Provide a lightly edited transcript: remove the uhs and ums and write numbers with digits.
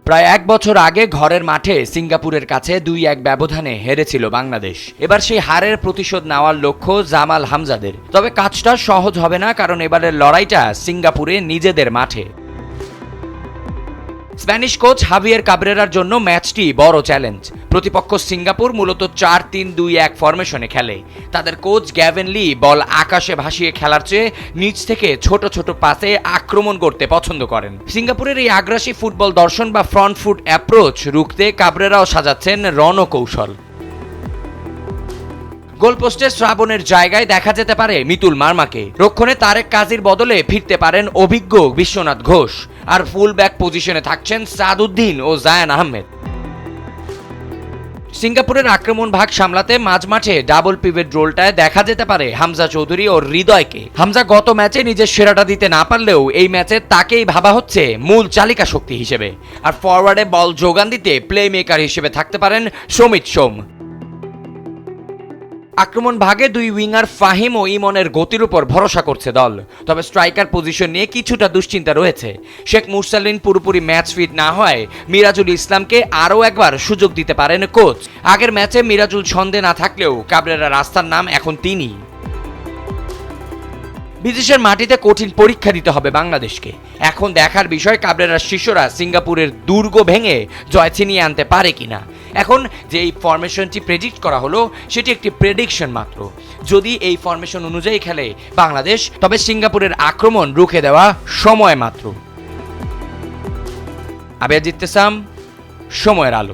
প্রায় ১ বছর আগে ঘরের মাঠে সিঙ্গাপুরের কাছে ২-১ ব্যবধানে হেরেছিল বাংলাদেশ। এবার সেই হারের প্রতিশোধ নেওয়ার লক্ষ্য জামাল হামজাদের। তবে কাজটা সহজ হবে না, কারণ এবারের লড়াইটা সিঙ্গাপুরে নিজেদের মাঠে। স্প্যানিশ কোচ হাভিয়ের কাবরেরার জন্য ম্যাচটি বড় চ্যালেঞ্জ। প্রতিপক্ষ সিঙ্গাপুর মূলত ৪-৩-২-১ ফরমেশনে খেলে। তাদের কোচ গ্যাভেন লি বল আকাশে ভাসিয়ে খেলার চেয়ে নিচ থেকে ছোট ছোট পাসে আক্রমণ করতে পছন্দ করেন। সিঙ্গাপুরের এই আগ্রাসী ফুটবল দর্শন বা ফ্রন্ট ফুট অ্যাপ্রোচ রুখতে কাবরেরাও সাজাচ্ছেন রণকৌশল। গোলপোস্টে শ্রাবণের জায়গায় দেখা যেতে পারে মিতুল মার্মাকে। রক্ষণে তারেক কাজীর বদলে ফিরতে পারেন অভিজ্ঞ বিশ্বনাথ ঘোষ। আর ফুল ব্যাক পজিশনে থাকছেন সাদউদ্দিন ও জায়ান আহমেদ। সিঙ্গাপুরের আক্রমণ ভাগ সামলাতে মাঝমাঠে ডাবল পিভট রোলটায় দেখা যেতে পারে হামজা চৌধুরী ও হৃদয়কে। হামজা গত ম্যাচে নিজের সেরাটা দিতে না পারলেও এই ম্যাচে তাকেই ভাবা হচ্ছে মূল চালিকা শক্তি হিসেবে। আর ফরওয়ার্ডে বল যোগান দিতে প্লে মেকার হিসেবে থাকতে পারেন সমিত সোম। আক্রমণ ভাগে দুই উইঙ্গার ফাহিম ও ইমনের গতির উপর ভরসা করছে দল। তবে স্ট্রাইকার পজিশন নিয়ে কিছুটা দুশ্চিন্তা রয়েছে। শেখ মুরসালিন পুরোপুরি ম্যাচ ফিট না হয় মিরাজুল ইসলামকে আরও একবার সুযোগ দিতে পারেন কোচ। আগের ম্যাচে মিরাজুল ছন্দে না থাকলেও কাবরেরা রাস্তার নাম এখন তিনি। বিদেশের মাটিতে কঠিন পরীক্ষা দিতে হবে বাংলাদেশকে। এখন দেখার বিষয় কাবরেরার শিষ্যরা সিঙ্গাপুরের দুর্গ ভেঙে জয় ছিনিয়ে আনতে পারে কিনা। এখন যে এই ফরমেশনটি প্রেডিক্ট করা হলো সেটি একটি প্রেডিকশন মাত্র। যদি এই ফরমেশন অনুযায়ী খেলে বাংলাদেশ, তবে সিঙ্গাপুরের আক্রমণ রুখে দেওয়া সময় মাত্র। আবিয়াজ ইত্তেসাম, সময়ের আলো।